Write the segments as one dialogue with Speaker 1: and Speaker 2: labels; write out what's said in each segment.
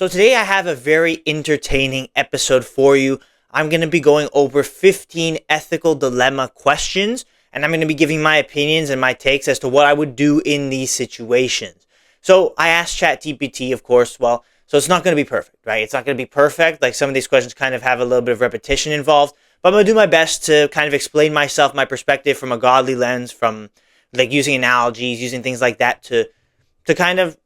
Speaker 1: So today I have a very entertaining episode for you. I'm going to be going over 15 ethical dilemma questions, and I'm going to be giving my opinions and my takes as to what I would do in these situations. So I asked ChatGPT, of course, so it's not going to be perfect, right? It's not going to be perfect. Like some of these questions kind of have a little bit of repetition involved, but I'm going to do my best to kind of explain myself, my perspective from a godly lens, from like using analogies, using things like that to kind of,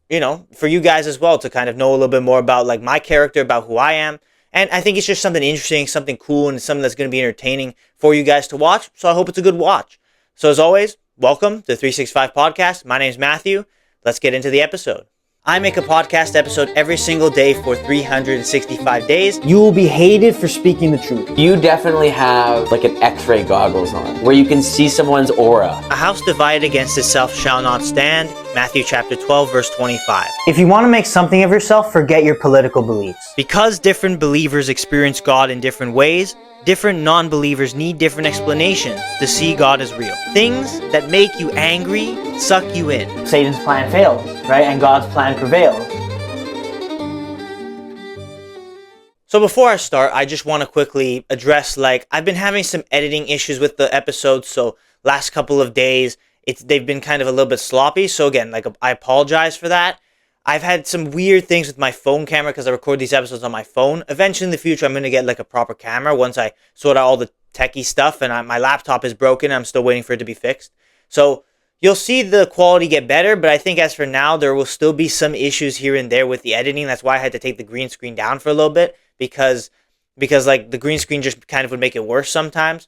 Speaker 1: for you guys as well to kind of know a little bit more about like my character, about who I am. And I think it's just something interesting, something cool, and something that's going to be entertaining for you guys to watch. So I hope it's a good watch. So as always, welcome to the 365 Podcast. My name's Matthew. Let's get into the episode. I make a podcast episode every single day for 365 days. You will be hated for speaking the truth.
Speaker 2: You definitely have like an X-ray goggles on where you can see someone's aura.
Speaker 1: A house divided against itself shall not stand. Matthew chapter 12, verse 25.
Speaker 3: If you want to make something of yourself, forget your political beliefs.
Speaker 1: Because different believers experience God in different ways, different non-believers need different explanations to see God as real. Things that make you angry suck you in.
Speaker 3: Satan's plan fails, right? And God's plan prevails.
Speaker 1: So before I start, I just want to quickly address, I've been having some editing issues with the episodes, so last couple of days, they've been kind of a little bit sloppy, so again, I apologize for that. I've had some weird things with my phone camera because I record these episodes on my phone. Eventually in the future, I'm going to get a proper camera once I sort out all the techie stuff, and my laptop is broken. I'm still waiting for it to be fixed. So you'll see the quality get better, but I think as for now, there will still be some issues here and there with the editing. That's why I had to take the green screen down for a little bit because the green screen just kind of would make it worse sometimes.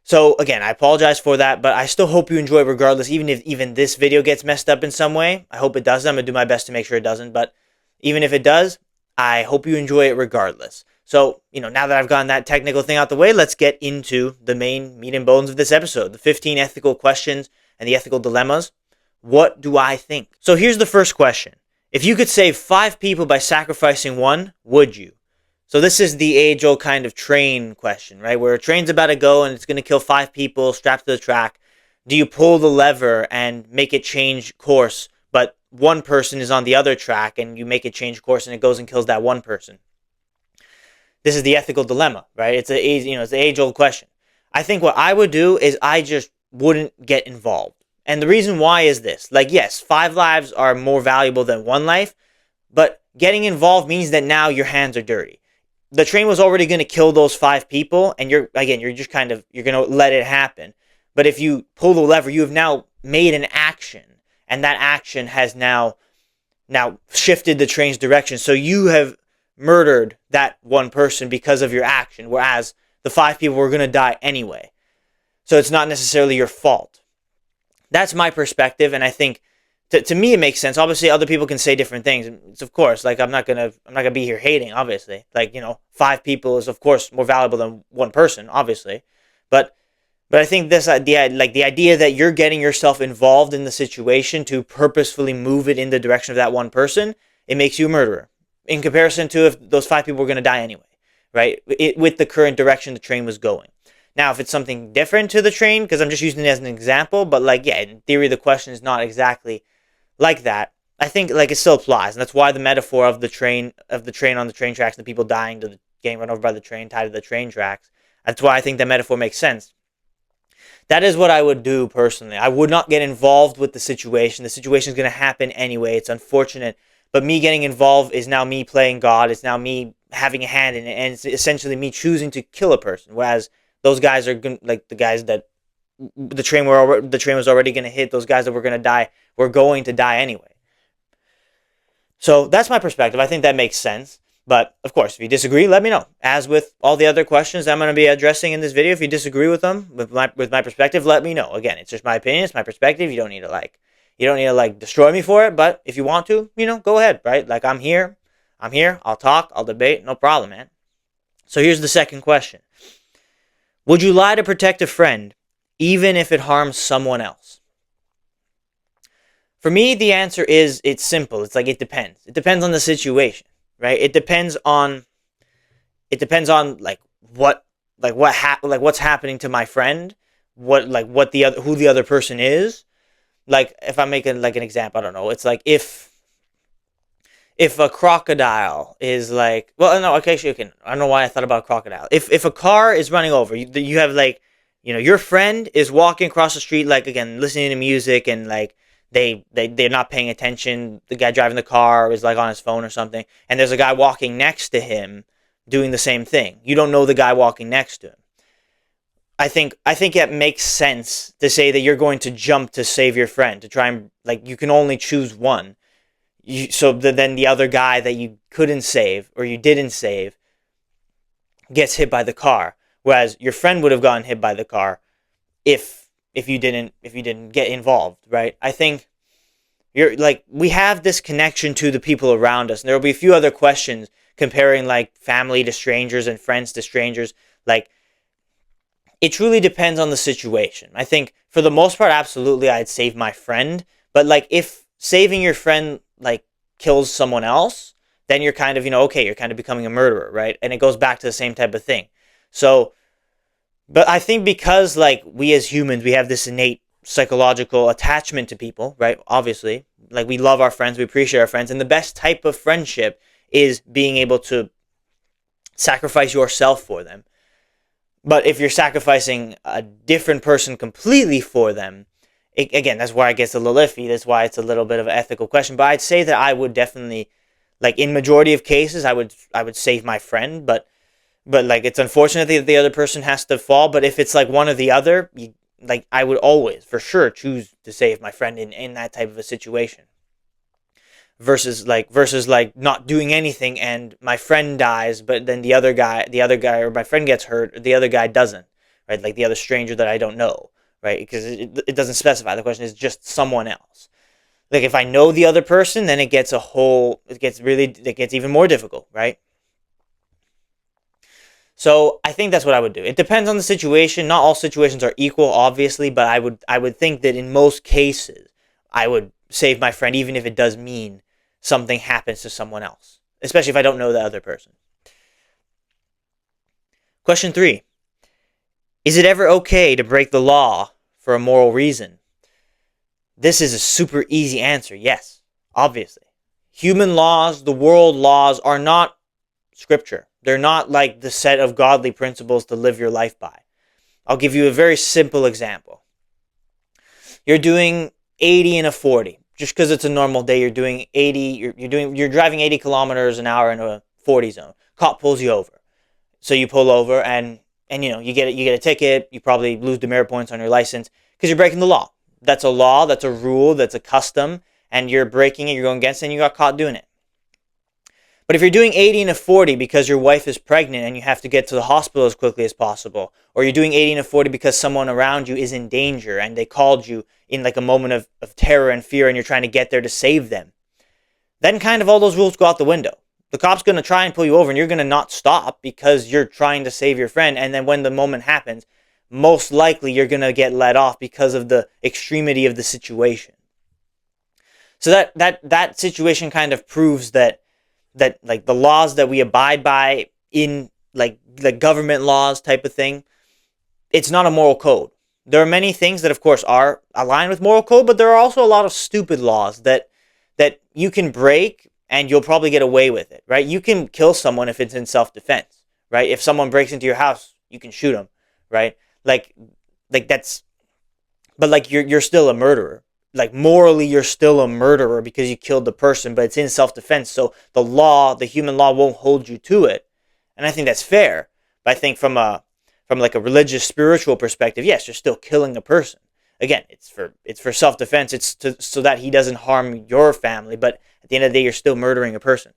Speaker 1: So again, I apologize for that, but I still hope you enjoy it regardless, even if this video gets messed up in some way. I hope it doesn't. I'm going to do my best to make sure it doesn't, but even if it does, I hope you enjoy it regardless. So, now that I've gotten that technical thing out the way, let's get into the main meat and bones of this episode, the 15 ethical questions and the ethical dilemmas. What do I think? So here's the first question. If you could save 5 people by sacrificing one, would you? So this is the age-old kind of train question, right? Where a train's about to go and it's going to kill 5 people strapped to the track. Do you pull the lever and make it change course, but one person is on the other track and you make it change course and it goes and kills that one person? This is the ethical dilemma, right? It's the age-old question. I think what I would do is I just wouldn't get involved. And the reason why is this. Yes, 5 lives are more valuable than 1 life, but getting involved means that now your hands are dirty. The train was already going to kill those 5 people, and you're going to let it happen. But if you pull the lever, you have now made an action, and that action has now shifted the train's direction. So you have murdered that one person because of your action, whereas the 5 people were going to die anyway. So it's not necessarily your fault. That's my perspective, and I think to me it makes sense. Obviously, other people can say different things. It's of course, I'm not gonna be here hating. Obviously, 5 people is of course more valuable than 1 person. Obviously, but I think this idea, the idea that you're getting yourself involved in the situation to purposefully move it in the direction of that one person, it makes you a murderer in comparison to if those 5 people were gonna die anyway, right? With the current direction the train was going. Now, if it's something different to the train, because I'm just using it as an example, but in theory, the question is not exactly like that. I think it still applies, and that's why the metaphor of the train on the train tracks, and the people dying to the getting run over by the train tied to the train tracks. That's why I think that metaphor makes sense. That is what I would do personally. I would not get involved with the situation. The situation is going to happen anyway. It's unfortunate, but me getting involved is now me playing God. It's now me having a hand in it, and it's essentially me choosing to kill a person. Whereas those guys are the guys that the train was already going to hit. Those guys that were going to die were going to die anyway. So that's my perspective. I think that makes sense. But of course, if you disagree, let me know. As with all the other questions I'm going to be addressing in this video, if you disagree with them, with my perspective, let me know. Again, it's just my opinion, it's my perspective. You don't need to destroy me for it. But if you want to, go ahead, right? I'm here. I'll talk. I'll debate. No problem, man. So here's the second question. Would you lie to protect a friend, even if it harms someone else? For me, the answer is, it's simple. It's it depends. It depends on the situation, right? It depends on what's happening to my friend, who the other person is. If I'm making an example, I don't know. It's if a crocodile is like, well, no, okay, actually, okay, I don't know why I thought about crocodile. If a car is running over, you have like, your friend is walking across the street, like, again, listening to music, and like they're not paying attention. The guy driving the car is like on his phone or something, and there's a guy walking next to him doing the same thing. You don't know the guy walking next to him. I think it makes sense to say that you're going to jump to save your friend, to try and, like, you can only choose one. Then the other guy that you couldn't save or you didn't save gets hit by the car, whereas your friend would have gotten hit by the car if you didn't get involved, right? I think we have this connection to the people around us, and there will be a few other questions comparing like family to strangers and friends to strangers. Like, it truly depends on the situation. I think for the most part, absolutely, I'd save my friend. But like, if saving your friend like kills someone else, then you're kind of, okay, you're kind of becoming a murderer, right? And it goes back to the same type of thing. So, but I think because like we as humans, we have this innate psychological attachment to people, right? Obviously, like we love our friends, we appreciate our friends. And the best type of friendship is being able to sacrifice yourself for them. But if you're sacrificing a different person completely for them, again, that's why it gets a little iffy. That's why it's a little bit of an ethical question. But I'd say that I would definitely, like, in majority of cases, I would save my friend. But like, it's unfortunate that the other person has to fall. But if it's like one or the other, like, I would always, for sure, choose to save my friend in that type of a situation. Versus like not doing anything and my friend dies, but then the other guy or my friend gets hurt, or the other guy doesn't, right? Like the other stranger that I don't know, right? Because it doesn't specify. The question is just someone else. Like, if I know the other person, then it gets even more difficult, right? So I think that's what I would do. It depends on the situation. Not all situations are equal, obviously, but I would think that in most cases I would save my friend, even if it does mean something happens to someone else, especially if I don't know the other person. Question 3. Is it ever okay to break the law for a moral reason? This is a super easy answer. Yes, obviously. Human laws, the world laws, are not scripture. They're not like the set of godly principles to live your life by. I'll give you a very simple example. You're doing 80 and a 40. Just because it's a normal day, you're doing 80. You're driving 80 kilometers an hour in a 40 zone. Cop pulls you over, so you pull over and you get a ticket. You probably lose demerit points on your license because you're breaking the law. That's a law. That's a rule. That's a custom, and you're breaking it. You're going against it, and you got caught doing it. But if you're doing 80 and a 40 because your wife is pregnant and you have to get to the hospital as quickly as possible, or you're doing 80 and a 40 because someone around you is in danger and they called you in like a moment of terror and fear and you're trying to get there to save them, then kind of all those rules go out the window. The cop's going to try and pull you over and you're going to not stop because you're trying to save your friend. And then when the moment happens, most likely you're going to get let off because of the extremity of the situation. So that situation kind of proves that like the laws that we abide by in like government laws type of thing, it's not a moral code. There are many things that of course are aligned with moral code, but there are also a lot of stupid laws that you can break and you'll probably get away with it, right? You can kill someone if it's in self-defense, right? If someone breaks into your house, you can shoot them, right? Like that's, but like you're still a murderer. Like, morally, you're still a murderer because you killed the person, but it's in self-defense. So the human law won't hold you to it. And I think that's fair. But I think from like a religious, spiritual perspective, yes, you're still killing a person. Again, it's for self-defense. It's so that he doesn't harm your family. But at the end of the day, you're still murdering a person.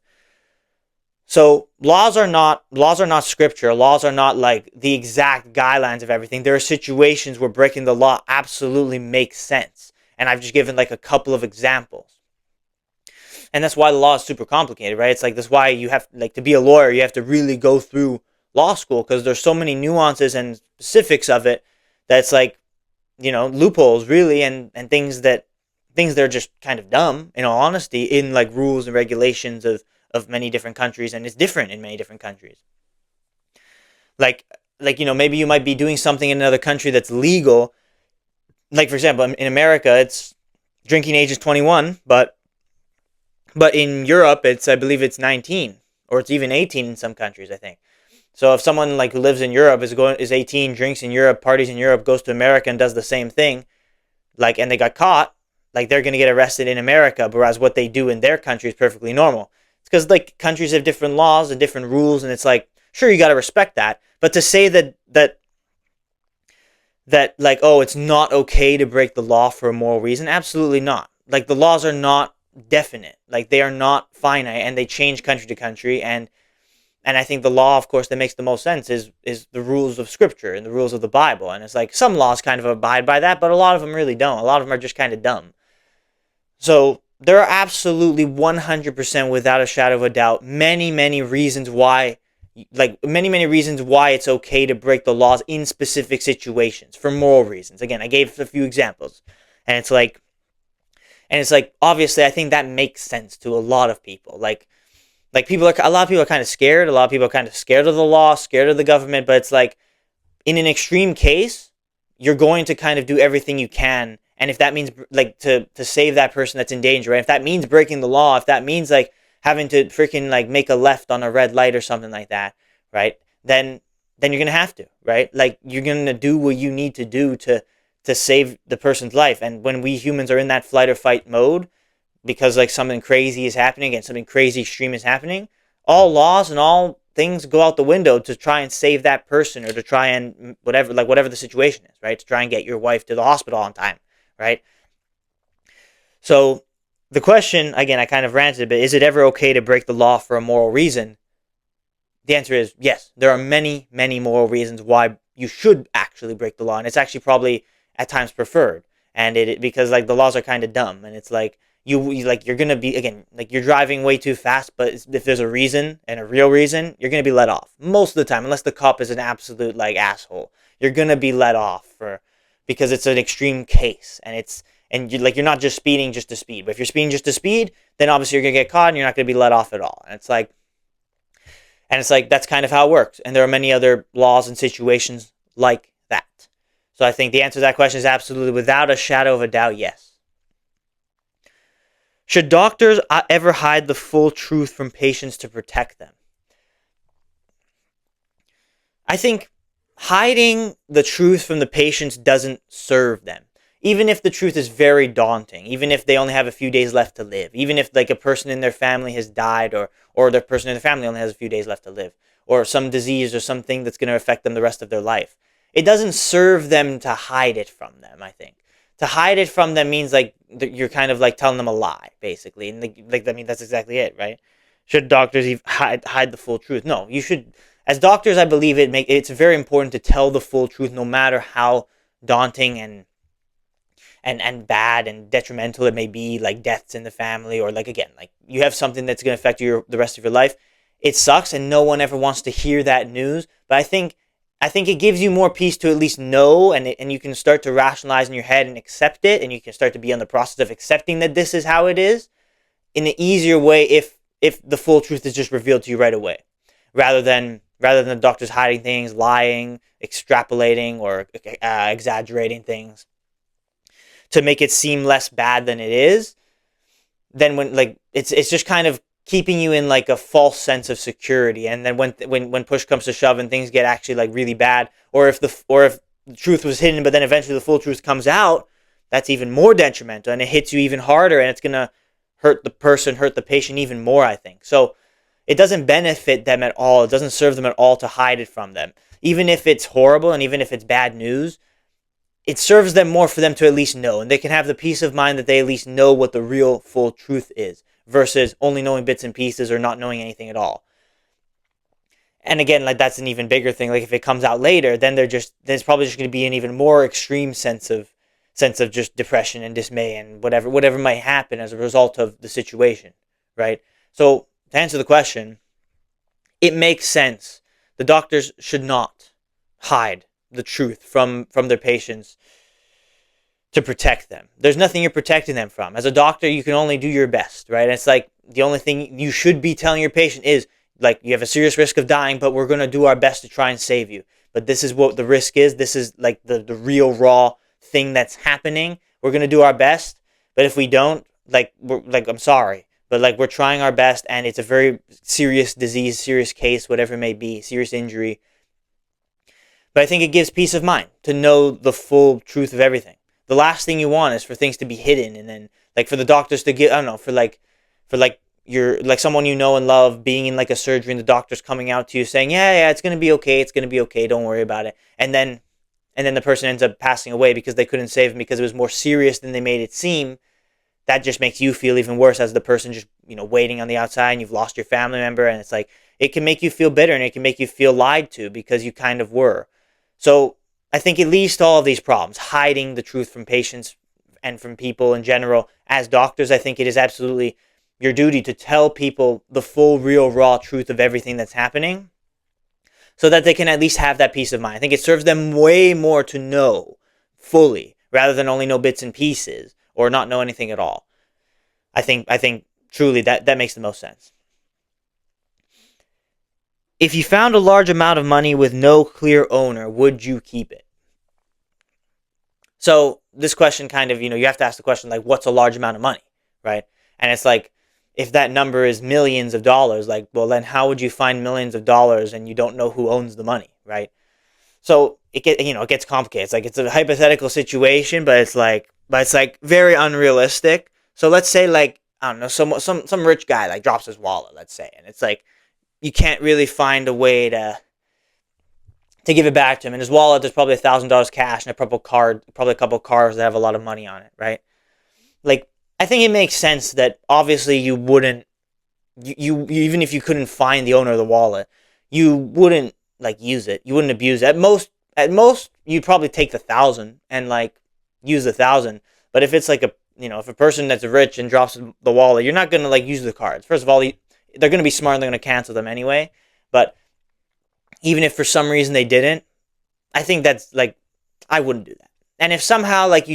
Speaker 1: So laws are not scripture. Laws are not like the exact guidelines of everything. There are situations where breaking the law absolutely makes sense. And I've just given like a couple of examples. And that's why the law is super complicated, right? It's like, that's why you have, like, to be a lawyer, you have to really go through law school because there's so many nuances and specifics of it that's like, loopholes really, and things that are just kind of dumb, in all honesty, in like rules and regulations of many different countries, and it's different in many different countries. Like maybe you might be doing something in another country that's legal. Like, for example, in America, it's drinking age is 21, but But in Europe, I believe it's 19, or it's even 18 in some countries, I think. So if someone like who lives in Europe is 18, drinks in Europe, parties in Europe, goes to America and does the same thing, like, and they got caught, like, they're gonna get arrested in America, whereas what they do in their country is perfectly normal. It's because like countries have different laws and different rules, and it's like, sure, you got to respect that, but to say that like, oh, it's not okay to break the law for a moral reason, absolutely not. Like, the laws are not definite, like, they are not finite, and they change country to country, and I think the law, of course, that makes the most sense is the rules of Scripture and the rules of the Bible. And it's like some laws kind of abide by that, but a lot of them really don't. A lot of them are just kind of dumb. So there are absolutely 100%, without a shadow of a doubt, many reasons why, like many reasons why it's okay to break the laws in specific situations for moral reasons. Again, I gave a few examples, and it's like obviously I think that makes sense to a lot of people. Like a lot of people are kind of scared. A lot of people are kind of scared of the law, scared of the government. But it's like, in an extreme case, you're going to kind of do everything you can. And if that means like to save that person that's in danger, right? If that means breaking the law, if that means like having to freaking like make a left on a red light or something like that, right? Then you're gonna have to, right? Like, you're gonna do what you need to do to save the person's life. And when we humans are in that flight or fight mode, because like something crazy is happening and something crazy extreme is happening, all laws and all things go out the window to try and save that person, or to try and whatever the situation is, right? To try and get your wife to the hospital on time, right? So the question, again, I kind of ranted, but is it ever okay to break the law for a moral reason? The answer is yes. There are many moral reasons why you should actually break the law, and it's actually probably at times preferred. And because like the laws are kind of dumb, and it's like, you're gonna be, again, like, you're driving way too fast, but if there's a reason, and a real reason, you're gonna be let off most of the time, unless the cop is an absolute like asshole. You're gonna be let off because it's an extreme case, and you're not just speeding just to speed. But if you're speeding just to speed, then obviously you're gonna get caught and you're not gonna be let off at all. And it's like that's kind of how it works. And there are many other laws and situations like that. So I think the answer to that question is absolutely, without a shadow of a doubt, yes. Should doctors ever hide the full truth from patients to protect them? I think hiding the truth from the patients doesn't serve them. Even if the truth is very daunting, even if they only have a few days left to live, even if like a person in their family has died, or the person in their family only has a few days left to live, or some disease or something that's going to affect them the rest of their life, it doesn't serve them to hide it from them, I think. To hide it from them means like you're kind of like telling them a lie, basically. And I mean, that's exactly it, right? Should doctors hide the full truth? No, you should. As doctors, I believe it's very important to tell the full truth, no matter how daunting and bad and detrimental it may be, like deaths in the family, or like, again, like you have something that's going to affect you the rest of your life. It sucks, and no one ever wants to hear that news. But I think it gives you more peace to at least know, and you can start to rationalize in your head and accept it, and you can start to be on the process of accepting that this is how it is in an easier way if the full truth is just revealed to you right away, rather than the doctors hiding things, lying, extrapolating, or exaggerating things to make it seem less bad than it is. Then when like it's just kind of keeping you in like a false sense of security, and then when push comes to shove and things get actually like really bad, or if the truth was hidden but then eventually the full truth comes out, that's even more detrimental, and it hits you even harder, and it's gonna hurt the patient even more, I think. So it doesn't benefit them at all. It doesn't serve them at all to hide it from them, even if it's horrible and even if it's bad news. It serves them more for them to at least know, and they can have the peace of mind that they at least know what the real full truth is, versus only knowing bits and pieces or not knowing anything at all. And again, like, that's an even bigger thing. Like, if it comes out later, then there's probably just going to be an even more extreme sense of just depression and dismay and whatever might happen as a result of the situation, right? So to answer the question, it makes sense. The doctors should not hide the truth from their patients to protect them. There's nothing you're protecting them from. As a doctor, you can only do your best, right? And it's like the only thing you should be telling your patient is, like, you have a serious risk of dying, but we're going to do our best to try and save you. But this is what the risk is. This is like the real raw thing that's happening. We're going to do our best. But if we don't, I'm sorry, but like we're trying our best, and it's a very serious disease, serious case, whatever it may be, serious injury. But I think it gives peace of mind to know the full truth of everything. The last thing you want is for things to be hidden, and then like for the doctors to give, I don't know, for like you're like someone you know and love being in like a surgery, and the doctor's coming out to you saying, yeah, it's gonna be okay, don't worry about it, and then the person ends up passing away because they couldn't save him because it was more serious than they made it seem. That just makes you feel even worse as the person just, waiting on the outside, and you've lost your family member, and it's like it can make you feel bitter, and it can make you feel lied to because you kind of were. So I think it leads to all of these problems, hiding the truth from patients and from people in general. As doctors, I think it is absolutely your duty to tell people the full, real, raw truth of everything that's happening so that they can at least have that peace of mind. I think it serves them way more to know fully rather than only know bits and pieces or not know anything at all. I think truly that makes the most sense. If you found a large amount of money with no clear owner, would you keep it? So this question kind of, you have to ask the question, like, what's a large amount of money, right? And it's like, if that number is millions of dollars, like, well, then how would you find millions of dollars and you don't know who owns the money, right? So it gets complicated. It's like, it's a hypothetical situation, but it's like very unrealistic. So let's say, like, I don't know, some rich guy like drops his wallet, let's say, and it's like you can't really find a way to give it back to him. In his wallet, there's probably $1,000 cash and probably a couple cars that have a lot of money on it, right? Like, I think it makes sense that obviously you wouldn't, you even if you couldn't find the owner of the wallet, you wouldn't like use it. You wouldn't abuse it. At most, you'd probably take the 1,000 and like use the 1,000. But if it's like if a person that's rich and drops the wallet, you're not gonna like use the cards. First of all, they're gonna be smart and they're gonna cancel them anyway. But even if for some reason they didn't, I think that's like, I wouldn't do that. And if somehow like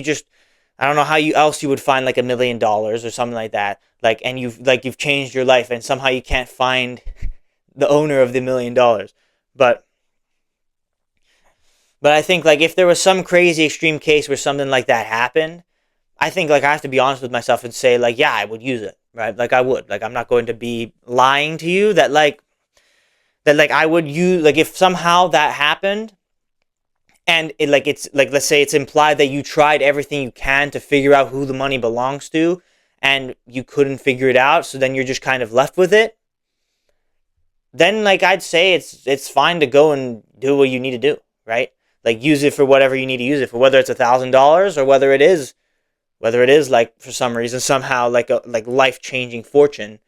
Speaker 1: I don't know how else you would find like $1 million or something like that, like, and you've changed your life and somehow you can't find the owner of the $1 million. But I think like if there was some crazy extreme case where something like that happened, I think like I have to be honest with myself and say like, yeah, I would use it, right? Like I would, like I'm not going to be lying to you that I would use, like if somehow that happened and it's like, let's say it's implied that you tried everything you can to figure out who the money belongs to and you couldn't figure it out. So then you're just kind of left with it. Then like I'd say it's fine to go and do what you need to do, right? Like use it for whatever you need to use it for, whether it's $1,000 or whether it is like for some reason somehow like a life-changing fortune.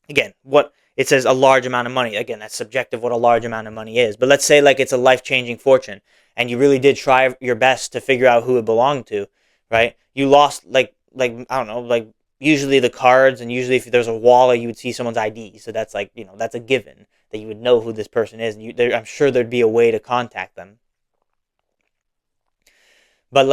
Speaker 1: Again, what it says a large amount of money. Again, that's subjective what a large amount of money is. But let's say like it's a life-changing fortune and you really did try your best to figure out who it belonged to, right? You lost like I don't know, like usually the cards, and usually if there's a wallet you would see someone's ID. So that's like, that's a given that you would know who this person is, and I'm sure there'd be a way to contact them. But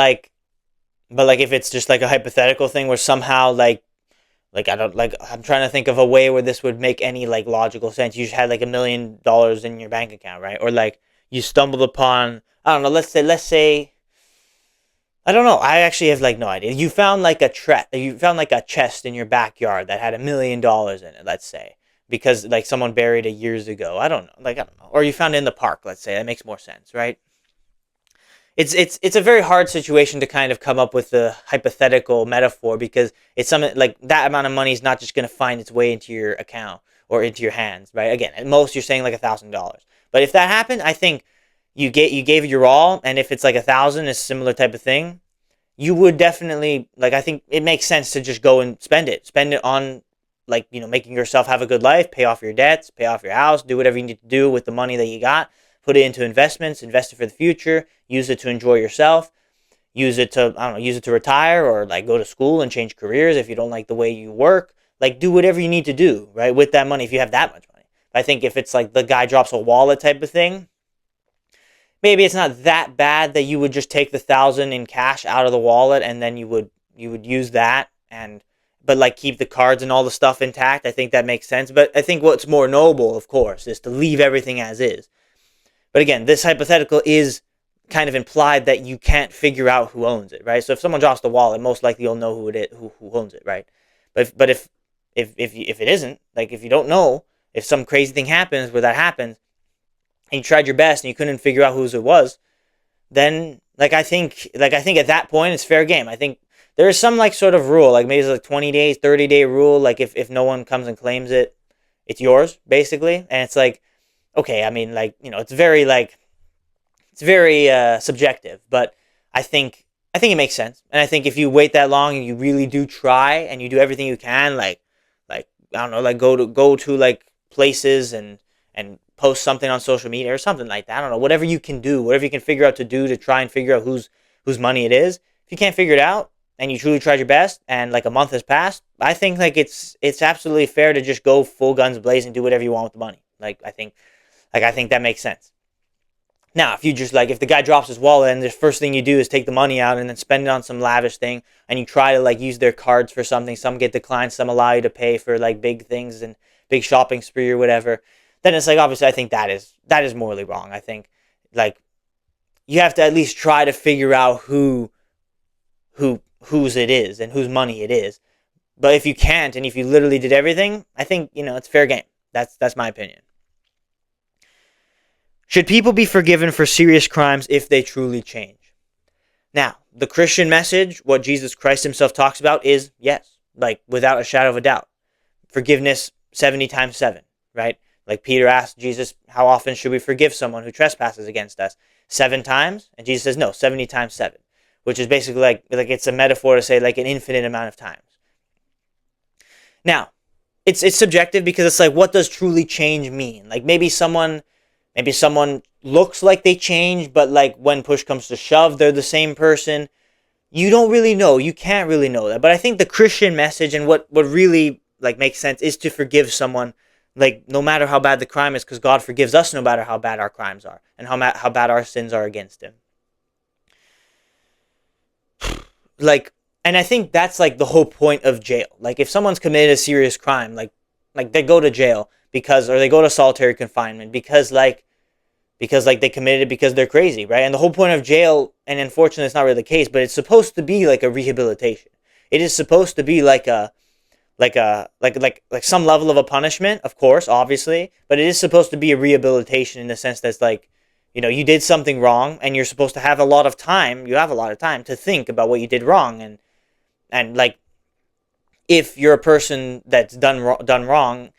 Speaker 1: if it's just like a hypothetical thing where somehow I'm trying to think of a way where this would make any like logical sense. You just had like $1 million in your bank account, right? Or like you stumbled upon, I don't know, let's say I don't know. I actually have like no idea. You found like a chest in your backyard that had $1 million in it, let's say, because like someone buried it years ago. I don't know. Or you found it in the park, let's say. That makes more sense, right? It's a very hard situation to kind of come up with a hypothetical metaphor, because it's something like that amount of money is not just going to find its way into your account or into your hands, right? Again, at most you're saying like $1,000. But if that happened, I think you gave it your all, and if it's like 1,000, it's a similar type of thing, you would definitely, like, I think it makes sense to just go and spend it on like, making yourself have a good life, pay off your debts, pay off your house, do whatever you need to do with the money that you got. Put it into investments, invest it for the future, use it to enjoy yourself, use it to retire, or like go to school and change careers if you don't like the way you work. Like do whatever you need to do, right, with that money if you have that much money. I think if it's like the guy drops a wallet type of thing, maybe it's not that bad that you would just take the 1,000 in cash out of the wallet and then you would use that but like keep the cards and all the stuff intact. I think that makes sense. But I think what's more noble, of course, is to leave everything as is. But again, this hypothetical is kind of implied that you can't figure out who owns it, right? So if someone drops the wallet, most likely you'll know who it is, who owns it, right? But if if it isn't, like if you don't know, if some crazy thing happens where that happens, and you tried your best and you couldn't figure out whose it was, then I think at that point it's fair game. I think there is some like sort of rule, like maybe it's like 20 days, 30-day rule. Like if no one comes and claims it, it's yours basically. And it's like, okay, I mean, like, it's very subjective, but I think it makes sense. And I think if you wait that long and you really do try and you do everything you can, like I don't know, like go to like places and post something on social media or something like that. I don't know, whatever you can do, whatever you can figure out to do to try and figure out whose money it is. If you can't figure it out and you truly tried your best and like a month has passed, I think like it's absolutely fair to just go full guns blazing, do whatever you want with the money. I think that makes sense. Now, if you just if the guy drops his wallet and the first thing you do is take the money out and then spend it on some lavish thing, and you try to like use their cards for something, some get declined, some allow you to pay for like big things and big shopping spree or whatever, then it's like, obviously I think that is morally wrong. I think like you have to at least try to figure out whose it is and whose money it is. But if you can't, and if you literally did everything, I think, it's fair game. That's my opinion. Should people be forgiven for serious crimes if they truly change? Now, the Christian message, what Jesus Christ himself talks about is yes, like without a shadow of a doubt. Forgiveness 70 times 7, right? Like Peter asked Jesus, how often should we forgive someone who trespasses against us? 7 times? And Jesus says, no, 70 times 7, which is basically like it's a metaphor to say like an infinite amount of times. Now, it's subjective because it's like, what does truly change mean? Like maybe someone looks like they change, but like when push comes to shove, they're the same person. You don't really know. You can't really know that. But I think the Christian message and what really like makes sense is to forgive someone, like no matter how bad the crime is, because God forgives us no matter how bad our crimes are and how bad our sins are against him. Like, and I think that's like the whole point of jail. Like if someone's committed a serious crime, like they go to jail or they go to solitary confinement because they committed it because they're crazy, right? And the whole point of jail, and unfortunately it's not really the case, but it's supposed to be like a rehabilitation. It is supposed to be like some level of a punishment, of course, obviously, but it is supposed to be a rehabilitation in the sense that's like, you did something wrong and you're supposed to have a lot of time. You have a lot of time to think about what you did wrong, and like if you're a person that's done wrong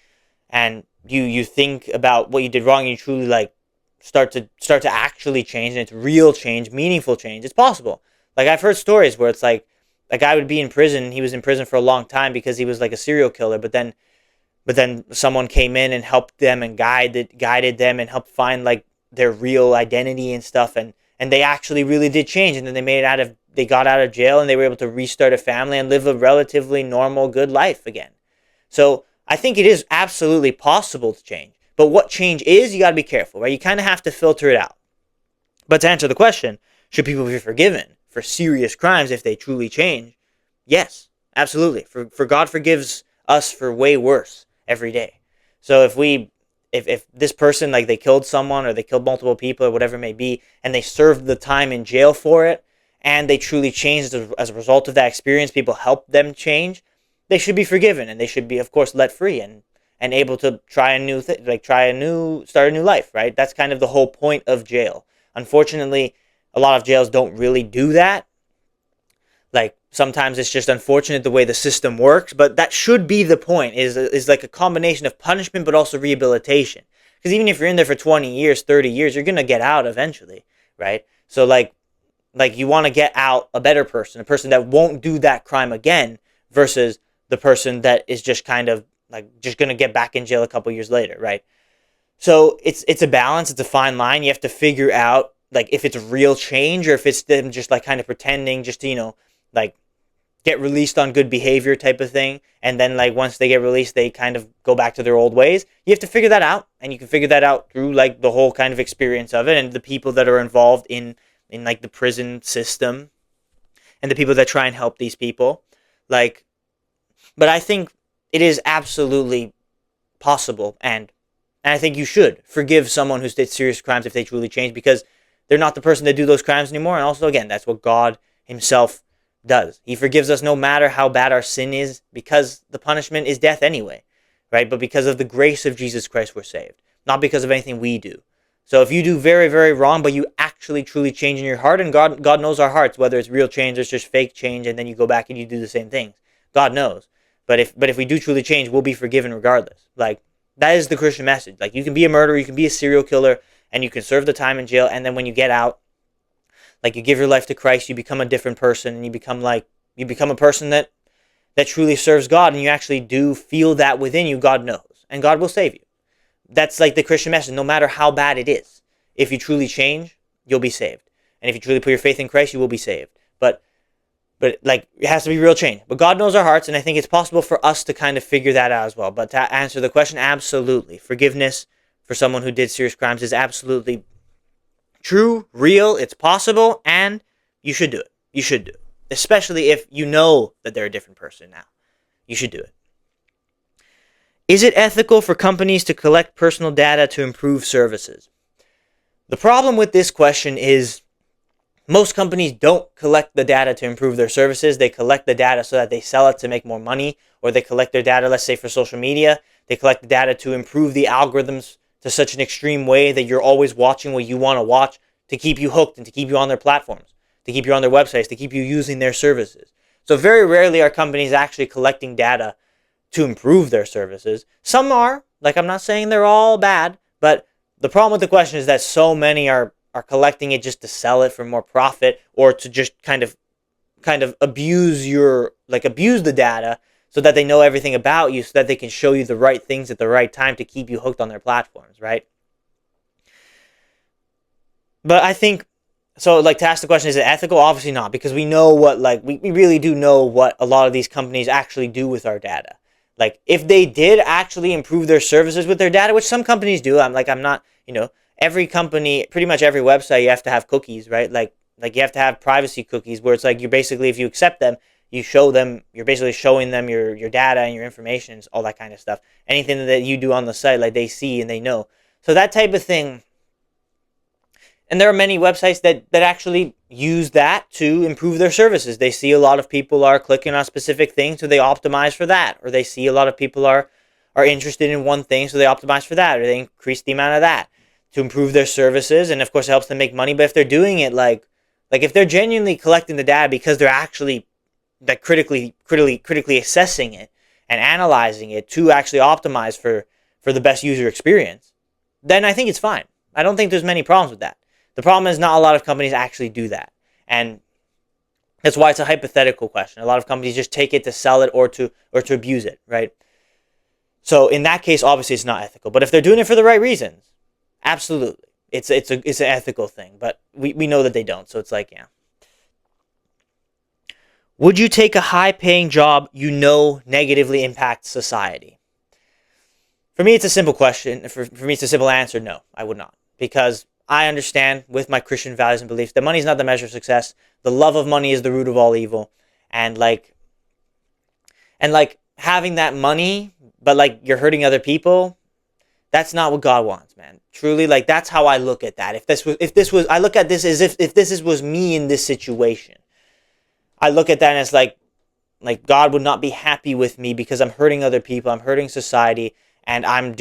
Speaker 1: and you think about what you did wrong and you truly like start to actually change, and it's real change, meaningful change, it's possible. Like I've heard stories where it's like a guy would be in prison, and he was in prison for a long time because he was like a serial killer, but then someone came in and helped them and guided them and helped find like their real identity and stuff, and they actually really did change, and then they got out of jail and they were able to restart a family and live a relatively normal, good life again. So I think it is absolutely possible to change. But what change is, you got to be careful, right? You kind of have to filter it out. But to answer the question, should people be forgiven for serious crimes if they truly change? Yes, absolutely. For God forgives us for way worse every day. So if this person, like they killed someone or they killed multiple people or whatever it may be, and they served the time in jail for it, and they truly changed as a result of that experience, people helped them change, they should be forgiven, and they should be, of course, let free and able to try a new start a new life, right? That's kind of the whole point of jail. Unfortunately, a lot of jails don't really do that. Like sometimes it's just unfortunate the way the system works, but that should be the point, is like a combination of punishment but also rehabilitation. Because even if you're in there for 20 years, 30 years, you're going to get out eventually, right? So like you want to get out a better person, a person that won't do that crime again versus the person that is just kind of like just going to get back in jail a couple years later, right? So it's a balance, it's a fine line. You have to figure out like if it's real change or if it's them just like kind of pretending just to, like get released on good behavior type of thing. And then like once they get released, they kind of go back to their old ways. You have to figure that out, and you can figure that out through like the whole kind of experience of it and the people that are involved in like the prison system and the people that try and help these people. Like, but I think it is absolutely possible, and I think you should forgive someone who's did serious crimes if they truly change, because they're not the person that do those crimes anymore. And also, again, that's what God himself does. He forgives us no matter how bad our sin is, because the punishment is death anyway, right? But because of the grace of Jesus Christ, we're saved, not because of anything we do. So if you do very, very wrong, but you actually truly change in your heart, and God knows our hearts, whether it's real change or it's just fake change, and then you go back and you do the same things. God knows. But if we do truly change, we'll be forgiven regardless. Like, that is the Christian message. Like, you can be a murderer, you can be a serial killer, and you can serve the time in jail, and then when you get out, like, you give your life to Christ, you become a different person, and you become a person that truly serves God, and you actually do feel that within you. God knows, and God will save you. That's like the Christian message, no matter how bad it is. If you truly change, you'll be saved. And if you truly put your faith in Christ, you will be saved. But like, it has to be real change. But God knows our hearts, and I think it's possible for us to kind of figure that out as well. But to answer the question, absolutely. Forgiveness for someone who did serious crimes is absolutely true, real, it's possible, and you should do it. You should do it. Especially if you know that they're a different person now. You should do it. Is it ethical for companies to collect personal data to improve services? The problem with this question is most companies don't collect the data to improve their services. They collect the data so that they sell it to make more money, or they collect their data, let's say, for social media. They collect the data to improve the algorithms to such an extreme way that you're always watching what you want to watch, to keep you hooked and to keep you on their platforms, to keep you on their websites, to keep you using their services. So very rarely are companies actually collecting data to improve their services. Some are. Like, I'm not saying they're all bad, but the problem with the question is that so many are collecting it just to sell it for more profit, or to just kind of abuse the data so that they know everything about you, so that they can show you the right things at the right time to keep you hooked on their platforms, right? But I think, so, like, to ask the question, is it ethical? Obviously not, because we know what, like, we really do know what a lot of these companies actually do with our data. Like, if they did actually improve their services with their data, which some companies do, I'm not, every company, pretty much every website, you have to have cookies, right? Like you have to have privacy cookies, where it's like, you're basically, if you accept them, you show them, you're basically showing them your data and your information, all that kind of stuff. Anything that you do on the site, like, they see and they know. So that type of thing. And there are many websites that actually use that to improve their services. They see a lot of people are clicking on specific things, so they optimize for that. Or they see a lot of people are interested in one thing, so they optimize for that. Or they increase the amount of that to improve their services. And of course, it helps them make money. But if they're doing it like if they're genuinely collecting the data because they're actually critically assessing it and analyzing it to actually optimize for the best user experience, then I think it's fine. I don't think there's many problems with that. The problem is not a lot of companies actually do that. And that's why it's a hypothetical question. A lot of companies just take it to sell it or to abuse it, right? So in that case, obviously it's not ethical. But if they're doing it for the right reasons, absolutely. It's an ethical thing. But we know that they don't. So it's like, yeah. Would you take a high-paying job you know negatively impacts society? For me, it's a simple question. For me, it's a simple answer. No, I would not. Because I understand, with my Christian values and beliefs, that money is not the measure of success. The love of money is the root of all evil. And having that money, but like, you're hurting other people, that's not what God wants, man. Truly, like, that's how I look at that. I look at this as if this was me in this situation. I look at that and it's like God would not be happy with me because I'm hurting other people, I'm hurting society. And I'm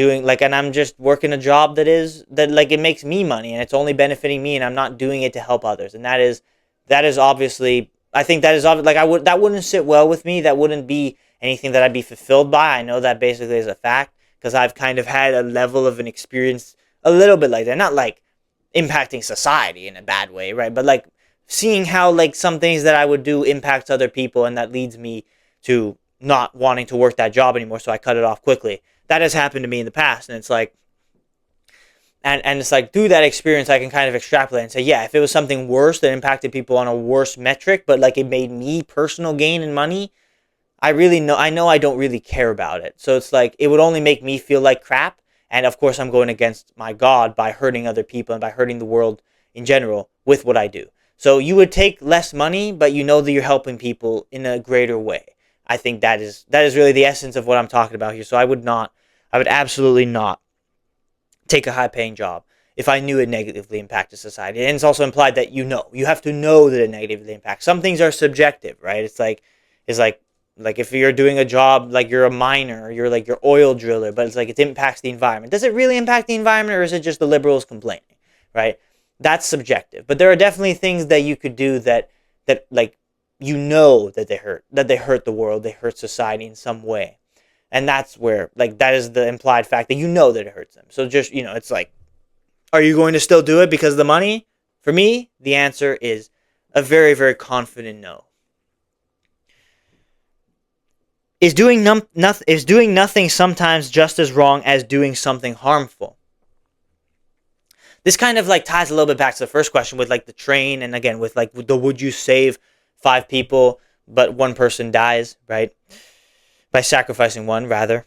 Speaker 1: just working a job that it makes me money and it's only benefiting me, and I'm not doing it to help others. And that is obviously, I think that is obviously, that wouldn't sit well with me. That wouldn't be anything that I'd be fulfilled by. I know that basically is a fact, because I've kind of had a level of an experience a little bit like that. Not like impacting society in a bad way, right? But like seeing how like some things that I would do impacts other people, and that leads me to not wanting to work that job anymore, so I cut it off quickly. That has happened to me in the past, and it's like, and it's like, through that experience, I can kind of extrapolate and say, yeah, if it was something worse that impacted people on a worse metric, but like it made me personal gain in money, I know I don't really care about it. So it's like, it would only make me feel like crap, and of course I'm going against my God by hurting other people and by hurting the world in general with what I do. So you would take less money, but you know that you're helping people in a greater way. I think that is really the essence of what I'm talking about here. So I would absolutely not take a high-paying job. if I knew it negatively impacted society. And it's also implied that you have to know that it negatively impacts. Some things are subjective, right? It's like if you're doing a job, like you're a miner, or you're like your oil driller, but it's like it impacts the environment. Does it really impact the environment, or is it just the liberals complaining, right? That's subjective. But there are definitely things that you could do that like that they hurt the world, they hurt society in some way. And that's where, like, that is the implied fact that that it hurts them. So just, it's like, are you going to still do it because of the money? For me, the answer is a very, very confident no. Is doing nothing sometimes just as wrong as doing something harmful? This kind of like ties a little bit back to the first question with like the train, and again with like the would you save 5 people but one person dies, right? By sacrificing one, rather.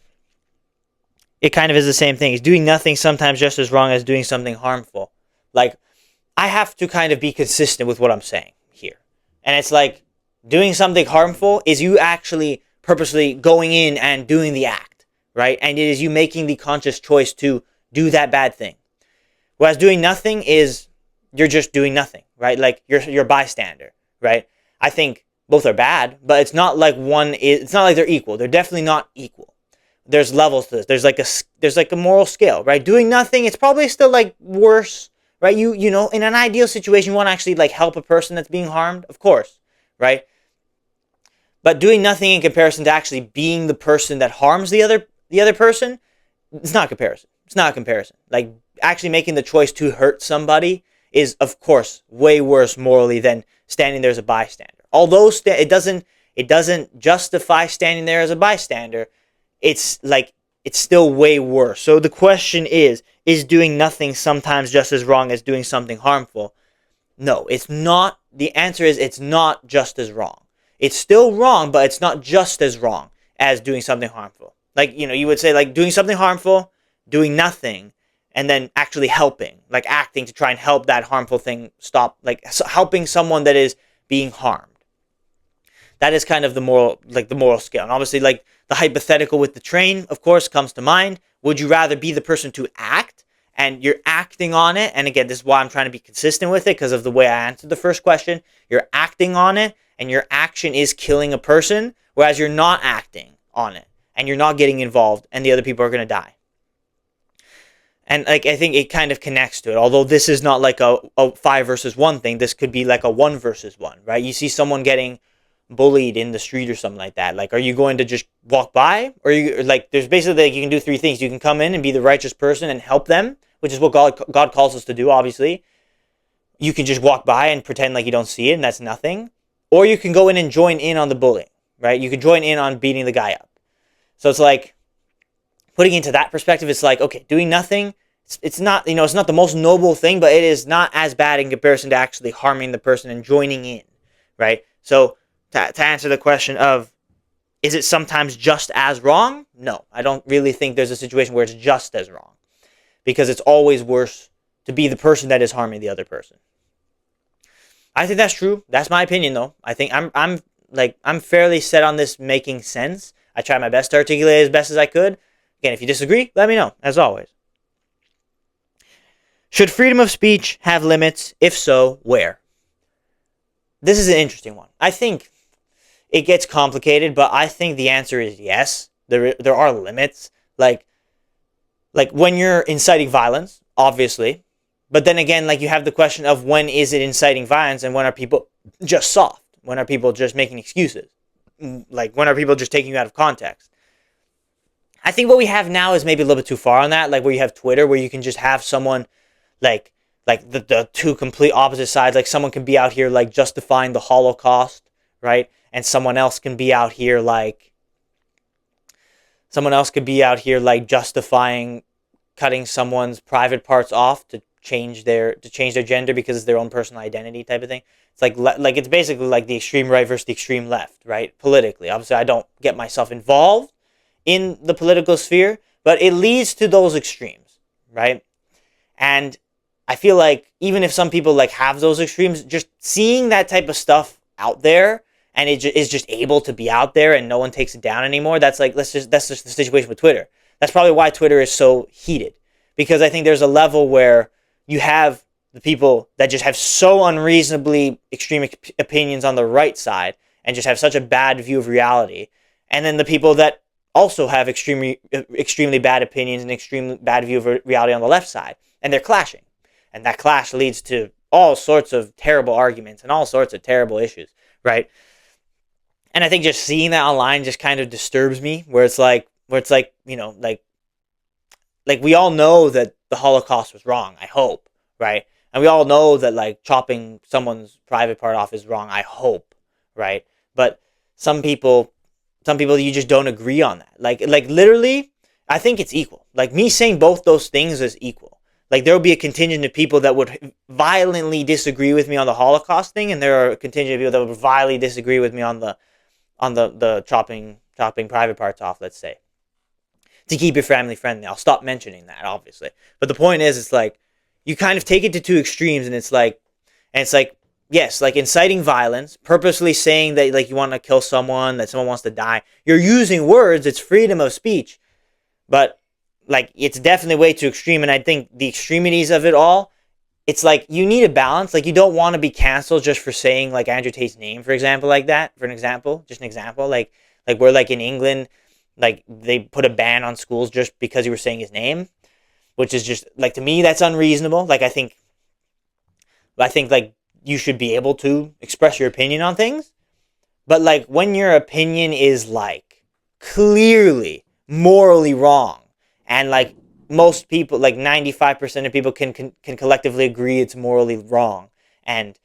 Speaker 1: It kind of is the same thing. Is doing nothing sometimes just as wrong as doing something harmful? Like, I have to kind of be consistent with what I'm saying here. And it's like, doing something harmful is you actually purposely going in and doing the act, right? And it is you making the conscious choice to do that bad thing. Whereas doing nothing is you're just doing nothing, right? Like you're a bystander, right? I think both are bad, but it's not like it's not like they're equal. They're definitely not equal. There's levels to this. There's like a moral scale, right? Doing nothing, it's probably still like worse, right? You know, in an ideal situation, you want to actually like help a person that's being harmed, of course, right? But doing nothing in comparison to actually being the person that harms the other person, it's not a comparison. It's not a comparison. Like actually making the choice to hurt somebody is, of course, way worse morally than standing there as a bystander. Although it doesn't justify standing there as a bystander, it's still way worse. So the question is doing nothing sometimes just as wrong as doing something harmful? No, it's not. The answer is it's not just as wrong. It's still wrong, but it's not just as wrong as doing something harmful. Like, you would say like doing something harmful, doing nothing, and then actually helping, like acting to try and help that harmful thing stop, like helping someone that is being harmed. That is kind of the moral scale. And obviously, like the hypothetical with the train, of course, comes to mind. Would you rather be the person to act and you're acting on it? And again, this is why I'm trying to be consistent with it because of the way I answered the first question. You're acting on it and your action is killing a person, whereas you're not acting on it and you're not getting involved and the other people are going to die. And like I think it kind of connects to it. Although this is not like a 5 versus 1 thing. This could be like a 1 versus 1, right? You see someone getting bullied in the street or something like that. Like, are you going to just walk by? Or you like there's basically like you can do 3 things. You can come in and be the righteous person and help them, which is what God calls us to do, obviously. You can just walk by and pretend like you don't see it and that's nothing. Or you can go in and join in on the bullying, right? You can join in on beating the guy up. So it's like, putting into that perspective, it's like, okay, doing nothing, it's not, it's not the most noble thing, but it is not as bad in comparison to actually harming the person and joining in, right? So to answer the question of, is it sometimes just as wrong? No, I don't really think there's a situation where it's just as wrong, because it's always worse to be the person that is harming the other person. I think that's true. That's my opinion, though. I think I'm fairly set on this making sense. I tried my best to articulate it as best as I could. Again, if you disagree, let me know, as always. Should freedom of speech have limits? If so, where? This is an interesting one. I think it gets complicated, but I think the answer is yes. There are limits. Like when you're inciting violence, obviously. But then again, like you have the question of when is it inciting violence and when are people just soft? When are people just making excuses? Like when are people just taking you out of context? I think what we have now is maybe a little bit too far on that. Like where you have Twitter, where you can just have someone like the two complete opposite sides. Like someone can be out here like justifying the Holocaust, right? And someone else can be out here like justifying cutting someone's private parts off to change their gender because it's their own personal identity type of thing. It's like it's basically like the extreme right versus the extreme left, right? Politically. Obviously, I don't get myself involved in the political sphere, but it leads to those extremes, right? And I feel like even if some people like have those extremes, just seeing that type of stuff out there and it is just able to be out there and no one takes it down anymore, that's just the situation with Twitter. That's probably why Twitter is so heated, because I think there's a level where, you have the people that just have so unreasonably extreme opinions on the right side and just have such a bad view of reality. And then the people that also have extremely bad opinions and extremely bad view of reality on the left side. And they're clashing. And that clash leads to all sorts of terrible arguments and all sorts of terrible issues, right? And I think just seeing that online just kind of disturbs me, where it's like, you know, like we all know that the Holocaust was wrong, I hope, right? And we all know that like chopping someone's private part off is wrong, I hope, right? But some people you just don't agree on that. Like literally, I think it's equal. Like me saying both those things is equal. Like there will be a contingent of people that would violently disagree with me on the Holocaust thing, and there are a contingent of people that would violently disagree with me on the chopping private parts off, let's say. To keep it family friendly. I'll stop mentioning that, obviously. But the point is, it's like, you kind of take it to two extremes, and it's like, yes, like inciting violence, purposely saying that like you want to kill someone, that someone wants to die. You're using words, it's freedom of speech. But like it's definitely way too extreme, and I think the extremities of it all, it's like you need a balance. Like you don't want to be canceled just for saying like Andrew Tate's name, for example, like that. For an example, just an example, like we're like in England, like they put a ban on schools just because you were saying his name, which is just like, to me, that's unreasonable. Like I think like you should be able to express your opinion on things, but like when your opinion is like clearly morally wrong, and like most people, like 95% of people can collectively agree it's morally wrong, and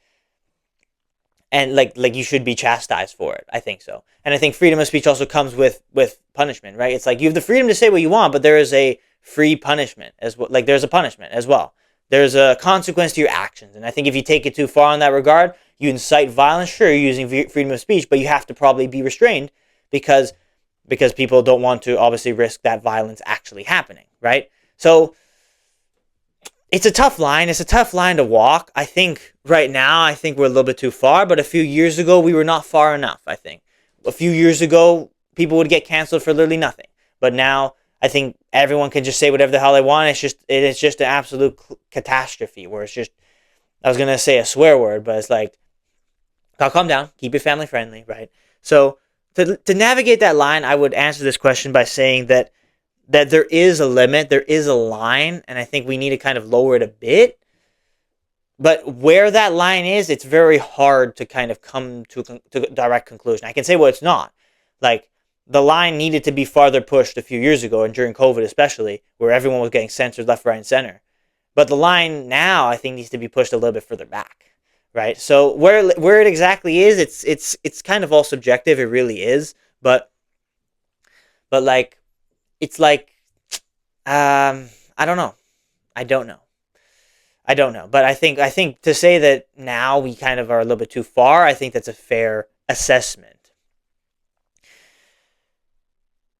Speaker 1: like you should be chastised for it. I think so. And I think freedom of speech also comes with punishment, right? It's like you have the freedom to say what you want, but there is a free punishment as well. Like there's a punishment as well. There's a consequence to your actions. And I think if you take it too far in that regard, you incite violence. Sure, you're using freedom of speech, but you have to probably be restrained because people don't want to obviously risk that violence actually happening, right? So it's a tough line. It's a tough line to walk. I think right now, I think we're a little bit too far, but a few years ago, we were not far enough, I think. A few years ago, people would get canceled for literally nothing. But now, I think everyone can just say whatever the hell they want. It's just an absolute catastrophe where it's just, I was going to say a swear word, but it's like, I'll calm down, keep it family friendly, right? So to navigate that line, I would answer this question by saying that there is a limit, there is a line, and I think we need to kind of lower it a bit. But where that line is, it's very hard to kind of come to a direct conclusion. I can say, well, it's not. Like, the line needed to be farther pushed a few years ago, and during COVID especially, where everyone was getting censored left, right, and center. But the line now, I think, needs to be pushed a little bit further back, right? So where it exactly is, it's kind of all subjective. It really is. But like, it's like, I don't know. I don't know. But I think to say that now we kind of are a little bit too far, I think that's a fair assessment.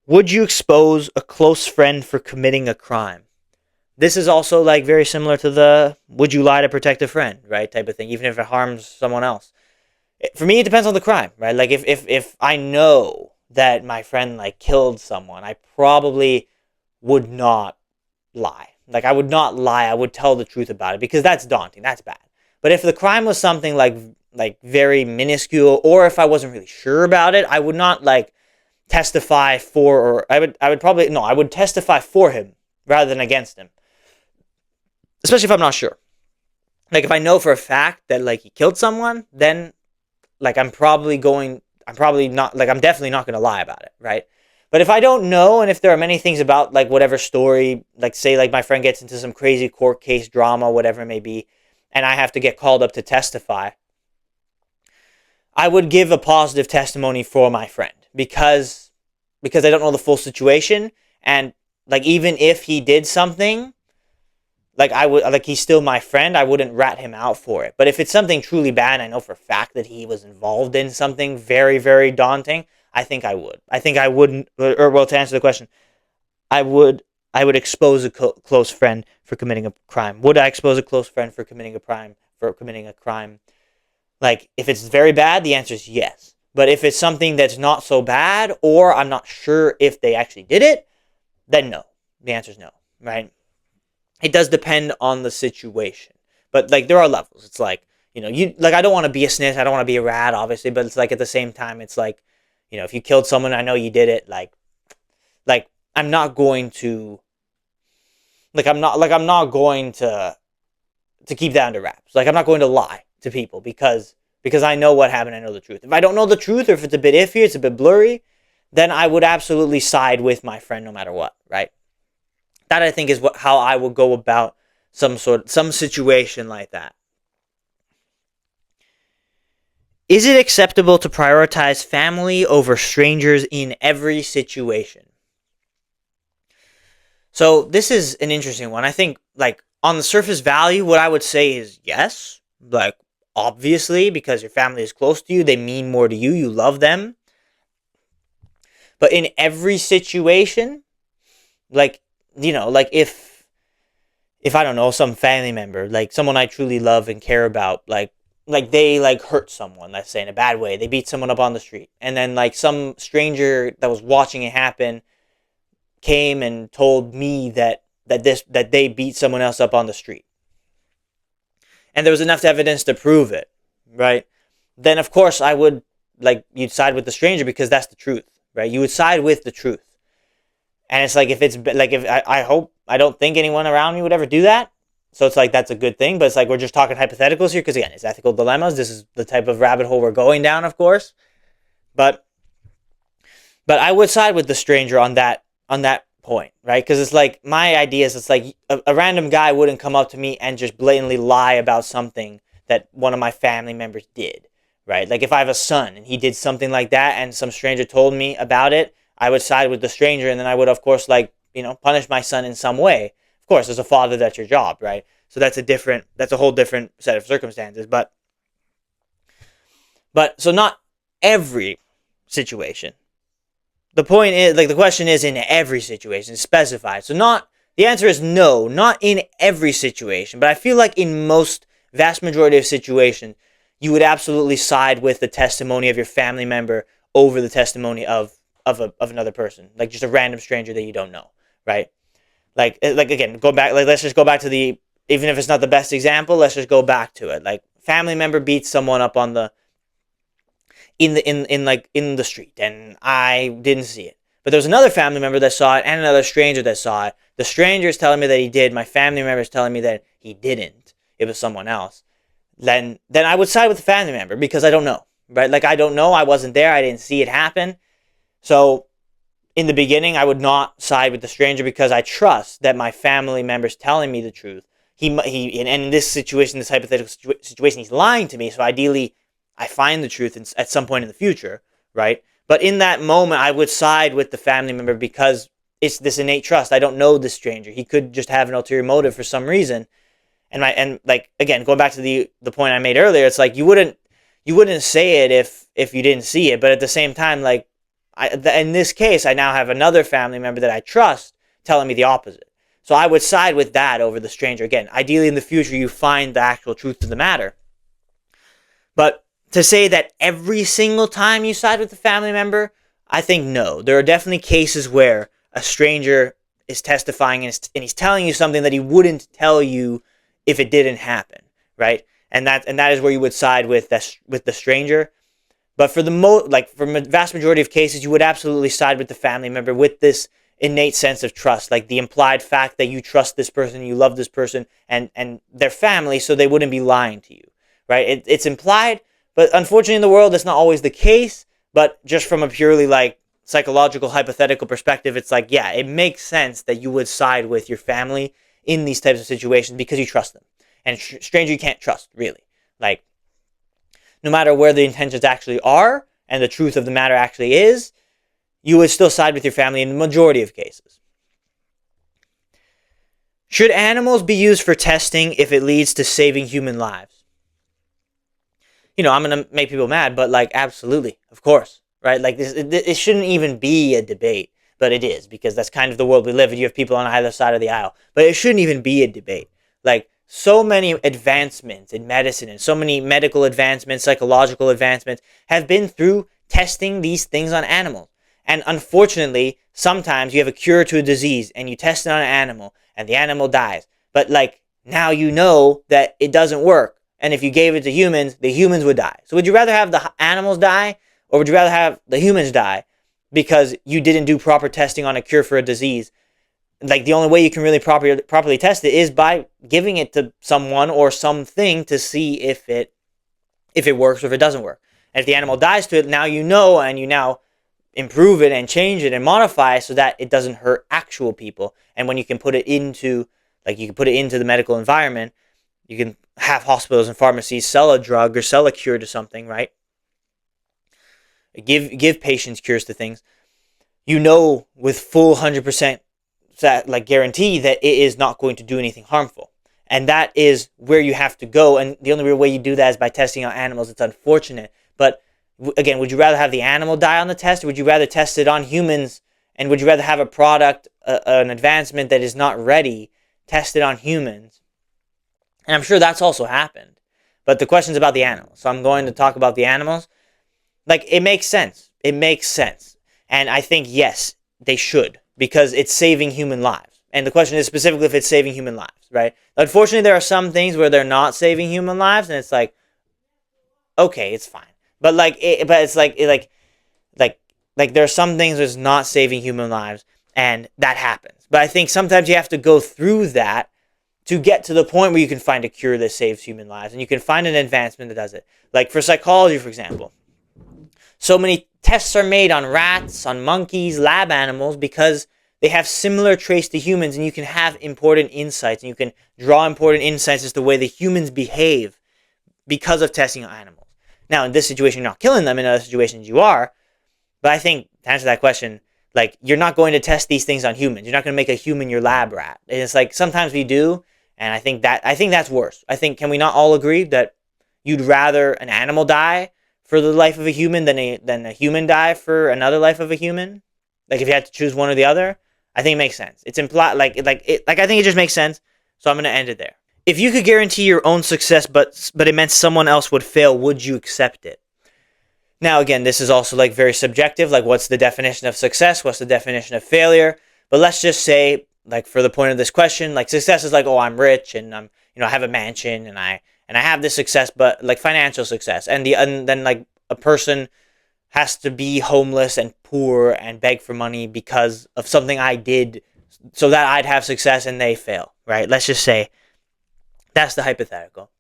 Speaker 1: Would you expose a close friend for committing a crime? This is also like very similar to the would you lie to protect a friend, right, type of thing, even if it harms someone else. For me, it depends on the crime, right? Like if I know that my friend like killed someone, I probably would not lie. Like I would not lie. I would tell the truth about it because that's daunting. That's bad. But if the crime was something like very minuscule, or if I wasn't really sure about it, I would not like testify for, or I would testify for him rather than against him. Especially if I'm not sure. Like if I know for a fact that like he killed someone, then like I'm definitely not going to lie about it, right? But if I don't know, and if there are many things about like whatever story, like say like my friend gets into some crazy court case drama, whatever it may be, and I have to get called up to testify, I would give a positive testimony for my friend because I don't know the full situation, and like even if he did something, like he's still my friend, I wouldn't rat him out for it. But if it's something truly bad, and I know for a fact that he was involved in something very, very daunting, I think I would. I think I wouldn't, or well, to answer the question, I would expose a close friend for committing a crime. Would I expose a close friend for committing a crime? Like, if it's very bad, the answer is yes. But if it's something that's not so bad, or I'm not sure if they actually did it, then no. The answer is no, right? it does depend on the situation. But like there are levels. It's like, you like I don't want to be a snitch, I don't want to be a rat, obviously, but it's like at the same time, it's like, if you killed someone, I know you did it, like I'm not going to I'm not going to keep that under wraps. Like I'm not going to lie to people because I know what happened, I know the truth. If I don't know the truth, or if it's a bit iffy, it's a bit blurry, then I would absolutely side with my friend no matter what, right? That I think is how I will go about some situation like that. Is it acceptable to prioritize family over strangers in every situation? So this is an interesting one. I think, like, on the surface value, what I would say is yes. Like, obviously, because your family is close to you, they mean more to you, you love them. But in every situation, like, like if I don't know, some family member, like someone I truly love and care about, like they like hurt someone, let's say in a bad way, they beat someone up on the street, and then like some stranger that was watching it happen came and told me that they beat someone else up on the street, and there was enough evidence to prove it, right? Then of course I would, like, you'd side with the stranger because that's the truth, right? You would side with the truth. And it's like, if it's like, if I don't think anyone around me would ever do that. So it's like, that's a good thing. But it's like, we're just talking hypotheticals here. Because again, it's ethical dilemmas. This is the type of rabbit hole we're going down, of course. But I would side with the stranger on that point, right? Because it's like, my idea is, it's like a random guy wouldn't come up to me and just blatantly lie about something that one of my family members did, right? Like if I have a son and he did something like that and some stranger told me about it, I would side with the stranger, and then I would, of course, like, punish my son in some way. Of course, as a father, that's your job, right? So that's a whole different set of circumstances. But so not every situation. The point is, like, the question is in every situation, it's specified. So the answer is no, not in every situation. But I feel like in most, vast majority of situations, you would absolutely side with the testimony of your family member over the testimony of another person, like just a random stranger that you don't know, right? Like again, go back. Like, let's just go back to even if it's not the best example, let's just go back to it. Like, family member beats someone up on the in the street, and I didn't see it, but there was another family member that saw it and another stranger that saw it. The stranger is telling me that he did. My family member is telling me that he didn't. It was someone else. Then I would side with the family member because I don't know, right? Like, I don't know. I wasn't there. I didn't see it happen. So in the beginning, I would not side with the stranger because I trust that my family member's telling me the truth. And in this situation, this hypothetical situation, he's lying to me. So ideally, I find the truth at some point in the future, right? But in that moment, I would side with the family member because it's this innate trust. I don't know this stranger. He could just have an ulterior motive for some reason. And like, again, going back to the point I made earlier, it's like you wouldn't say it if you didn't see it. But at the same time, like, in this case, I now have another family member that I trust telling me the opposite. So I would side with that over the stranger. Again, ideally in the future, you find the actual truth of the matter. But to say that every single time you side with the family member, I think no. There are definitely cases where a stranger is testifying and he's telling you something that he wouldn't tell you if it didn't happen, right? And that is where you would side with the stranger. But for the vast majority of cases, you would absolutely side with the family member with this innate sense of trust, like the implied fact that you trust this person, you love this person, and their family, so they wouldn't be lying to you, right? It's implied, but unfortunately in the world, that's not always the case. But just from a purely like psychological, hypothetical perspective, it's like, yeah, it makes sense that you would side with your family in these types of situations because you trust them. And stranger you can't trust, really. Like, no matter where the intentions actually are and the truth of the matter actually is, you would still side with your family in the majority of cases. Should animals be used for testing if it leads to saving human lives? I'm going to make people mad, but like, absolutely, of course, right? Like, it shouldn't even be a debate, but it is, because that's kind of the world we live in. You have people on either side of the aisle, but it shouldn't even be a debate. Like, so many advancements in medicine and so many medical advancements, psychological advancements have been through testing these things on animals. And unfortunately, sometimes you have a cure to a disease and you test it on an animal and the animal dies. but like now you know that it doesn't work. And if you gave it to humans, the humans would die. So would you rather have the animals die, or would you rather have the humans die because you didn't do proper testing on a cure for a disease? Like the only way you can really properly test it is by giving it to someone or something to see if it works or if it doesn't work. And if the animal dies to it, now you know, and you now improve it and change it and modify so that it doesn't hurt actual people. And when you can put it into, like, you can put it into the medical environment, you can have hospitals and pharmacies sell a drug or sell a cure to something, right? Give patients cures to things. You know with full 100% like guarantee that it is not going to do anything harmful. And that is where you have to go. And the only real way you do that is by testing on animals. It's unfortunate. But again, would you rather have the animal die on the test, or would you rather test it on humans? And would you rather have a product, an advancement that is not ready, tested on humans? And I'm sure that's also happened. But the question's about the animals. So I'm going to talk about the animals. Like, it makes sense. It makes sense. And I think, yes, they should, because it's saving human lives. And the question is specifically if it's saving human lives, right? Unfortunately, there are some things where they're not saving human lives, and it's like, okay, it's fine. But it's like there are some things that's not saving human lives, and that happens. But I think sometimes you have to go through that to get to the point where you can find a cure that saves human lives, and you can find an advancement that does it. Like for psychology, for example. So many tests are made on rats, on monkeys, lab animals, because they have similar traits to humans, and you can have important insights, and you can draw important insights as to the way the humans behave because of testing on animals. Now, in this situation, you're not killing them. In other situations, you are. But I think, to answer that question, like, you're not going to test these things on humans. You're not going to make a human your lab rat. And it's like, sometimes we do, and I think that's worse. I think, can we not all agree that you'd rather an animal die for the life of a human than a human die for another life of a human? Like, if you had to choose one or the other, I think it makes sense. It's implied, I think it just makes sense. So I'm going to end it there. If you could guarantee your own success, but it meant someone else would fail, would you accept it? Now, again, this is also like very subjective. Like, what's the definition of success? What's the definition of failure? But let's just say, like, for the point of this question, like, success is like, oh, I'm rich and I have a mansion and I have this success, but like financial success. And then like a person has to be homeless and poor and beg for money because of something I did so that I'd have success and they fail, right? Let's just say that's the hypothetical.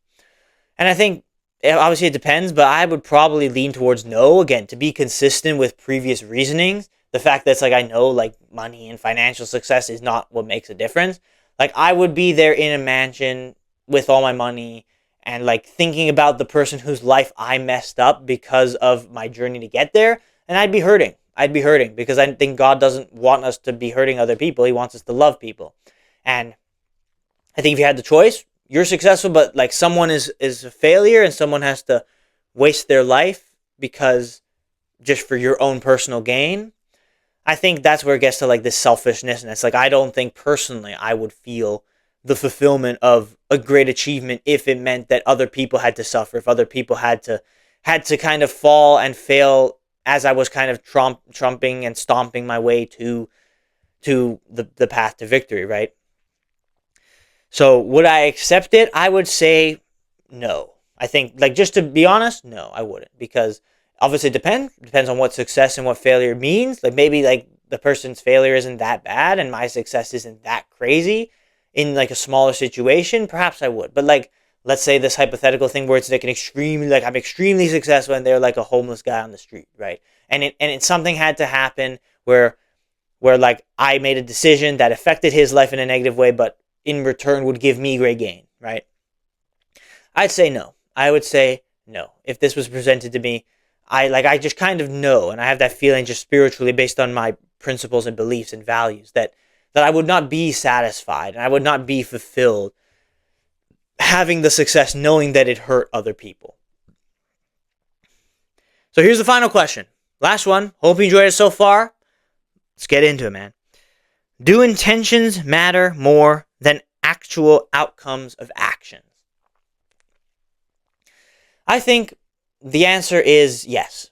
Speaker 1: And I think, obviously it depends, but I would probably lean towards no, again, to be consistent with previous reasonings. The fact that it's like, I know like money and financial success is not what makes a difference. Like, I would be there in a mansion with all my money and like thinking about the person whose life I messed up because of my journey to get there, and I'd be hurting. I'd be hurting because I think God doesn't want us to be hurting other people. He wants us to love people. And I think if you had the choice, you're successful, but like someone is a failure and someone has to waste their life because just for your own personal gain. I think that's where it gets to like this selfishness. And it's like, I don't think personally I would feel the fulfillment of a great achievement if it meant that other people had to suffer, if other people had to kind of fall and fail as I was kind of trumping and stomping my way to the path to victory, right? So would I accept it? I would say no. I think, like, just to be honest, no, I wouldn't, because obviously it depends on what success and what failure means. Like, maybe like the person's failure isn't that bad and my success isn't that crazy in like a smaller situation. Perhaps I would. But like, let's say this hypothetical thing where it's like I'm extremely successful and they're like a homeless guy on the street, right? And something had to happen where like I made a decision that affected his life in a negative way, but in return would give me great gain, right? I'd say no. I would say no. If this was presented to me, I just kind of know, and I have that feeling just spiritually based on my principles and beliefs and values that I would not be satisfied and I would not be fulfilled having the success knowing that it hurt other people. So here's the final question. Last one. Hope you enjoyed it so far. Let's get into it, man. Do intentions matter more than actual outcomes of actions? I think the answer is yes.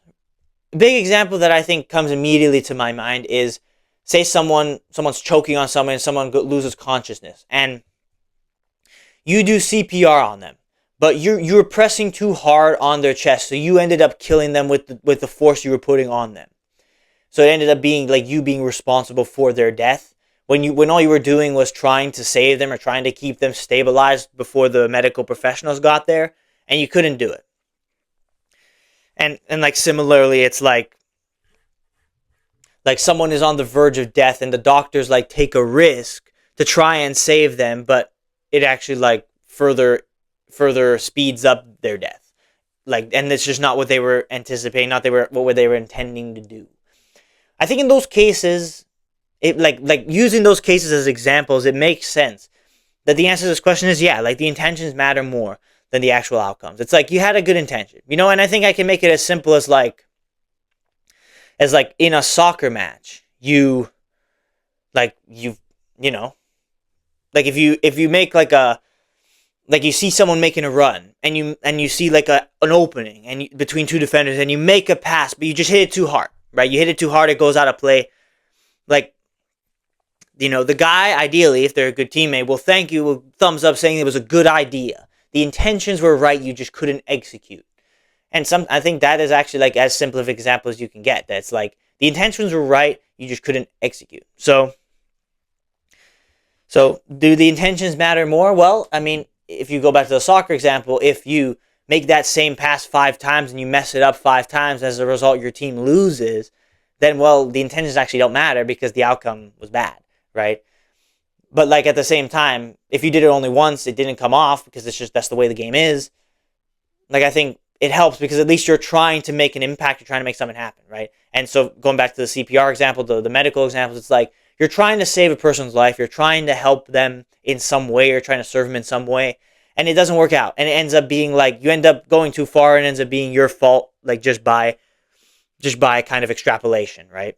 Speaker 1: A big example that I think comes immediately to my mind is, say someone's choking on someone and someone loses consciousness. And you do CPR on them, but you were pressing too hard on their chest, so you ended up killing them with the force you were putting on them. So it ended up being like you being responsible for their death when all you were doing was trying to save them or trying to keep them stabilized before the medical professionals got there, and you couldn't do it. And like similarly, it's like someone is on the verge of death and the doctors like take a risk to try and save them, but it actually like further speeds up their death. And it's just not what they were anticipating, what they were intending to do. I think in those cases, it like using those cases as examples, it makes sense that the answer to this question is yeah, like the intentions matter more than the actual outcomes. It's like you had a good intention, and I think I can make it as simple as like in a soccer match, if you make you see someone making a run and you see like an opening between two defenders and you make a pass, but you just hit it too hard, right? You hit it too hard, it goes out of play. The guy, ideally, if they're a good teammate, will thank you with thumbs up saying it was a good idea. The intentions were right, you just couldn't execute. And I think that is actually like as simple of an example as you can get. That's like the intentions were right, you just couldn't execute. So do the intentions matter more? Well, I mean, if you go back to the soccer example, if you make that same pass 5 times and you mess it up 5 times, as a result your team loses, then, well, the intentions actually don't matter because the outcome was bad, right? But like at the same time, if you did it only once, it didn't come off because that's the way the game is. Like, I think it helps because at least you're trying to make an impact, you're trying to make something happen, right? And so going back to the CPR example, the medical examples, it's like you're trying to save a person's life, you're trying to help them in some way, you're trying to serve them in some way, and it doesn't work out. And it ends up being like you end up going too far and it ends up being your fault, like just by kind of extrapolation, right?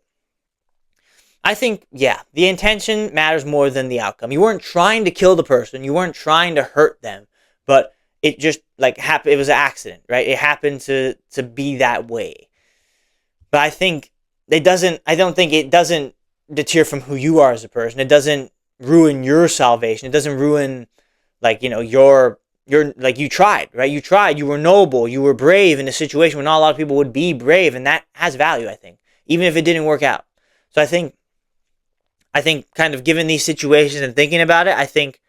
Speaker 1: I think, yeah, the intention matters more than the outcome. You weren't trying to kill the person, you weren't trying to hurt them, but it just like happened. It was an accident, right? It happened to be that way. But I don't think it doesn't deter from who you are as a person. It doesn't ruin your salvation. It doesn't ruin your like you tried, right? You tried, you were noble, you were brave in a situation where not a lot of people would be brave, and that has value, I think, even if it didn't work out. So I think kind of given these situations and thinking about it, I think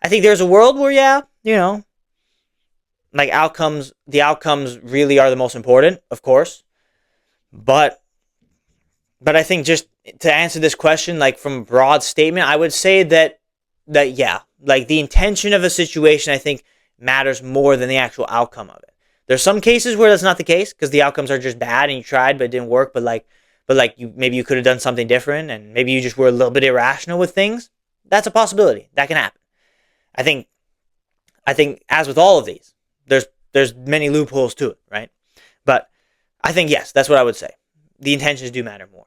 Speaker 1: there's a world where, yeah, like the outcomes really are the most important, of course. But I think just to answer this question, like from a broad statement, I would say that yeah, like the intention of a situation, I think matters more than the actual outcome of it. There's some cases where that's not the case because the outcomes are just bad and you tried but it didn't work. But maybe you could have done something different and maybe you just were a little bit irrational with things. That's a possibility. That can happen. I think as with all of these, there's many loopholes to it, right? But I think, yes, that's what I would say. The intentions do matter more.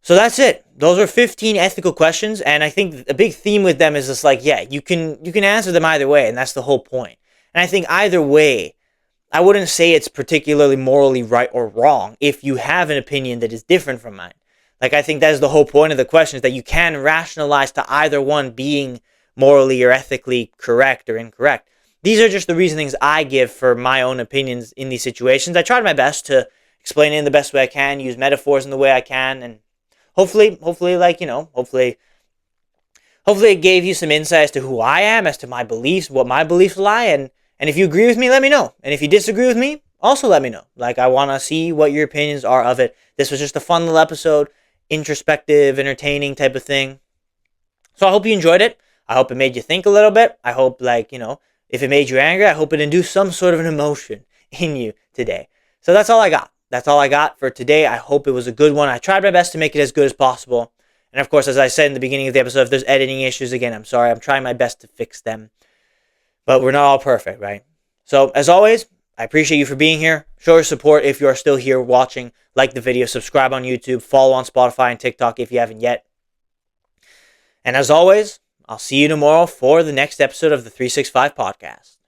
Speaker 1: So that's it. Those are 15 ethical questions, and I think a big theme with them is just like, yeah, you can answer them either way, and that's the whole point. And I think either way, I wouldn't say it's particularly morally right or wrong if you have an opinion that is different from mine. Like, I think that is the whole point of the question, is that you can rationalize to either one being morally or ethically correct or incorrect. These are just the reasonings I give for my own opinions in these situations. I tried my best to explain it in the best way I can, use metaphors in the way I can, and hopefully, it gave you some insight as to who I am, as to my beliefs, what my beliefs lie, and if you agree with me, let me know. And if you disagree with me, also let me know. Like, I want to see what your opinions are of it. This was just a fun little episode, introspective, entertaining type of thing. So I hope you enjoyed it. I hope it made you think a little bit. I hope, if it made you angry, I hope it induced some sort of an emotion in you today. So that's all I got. That's all I got for today. I hope it was a good one. I tried my best to make it as good as possible. And of course, as I said in the beginning of the episode, if there's editing issues, again, I'm sorry. I'm trying my best to fix them. But we're not all perfect, right? So as always, I appreciate you for being here. Show your support if you are still here watching. Like the video, subscribe on YouTube, follow on Spotify and TikTok if you haven't yet. And as always, I'll see you tomorrow for the next episode of the 365 podcast.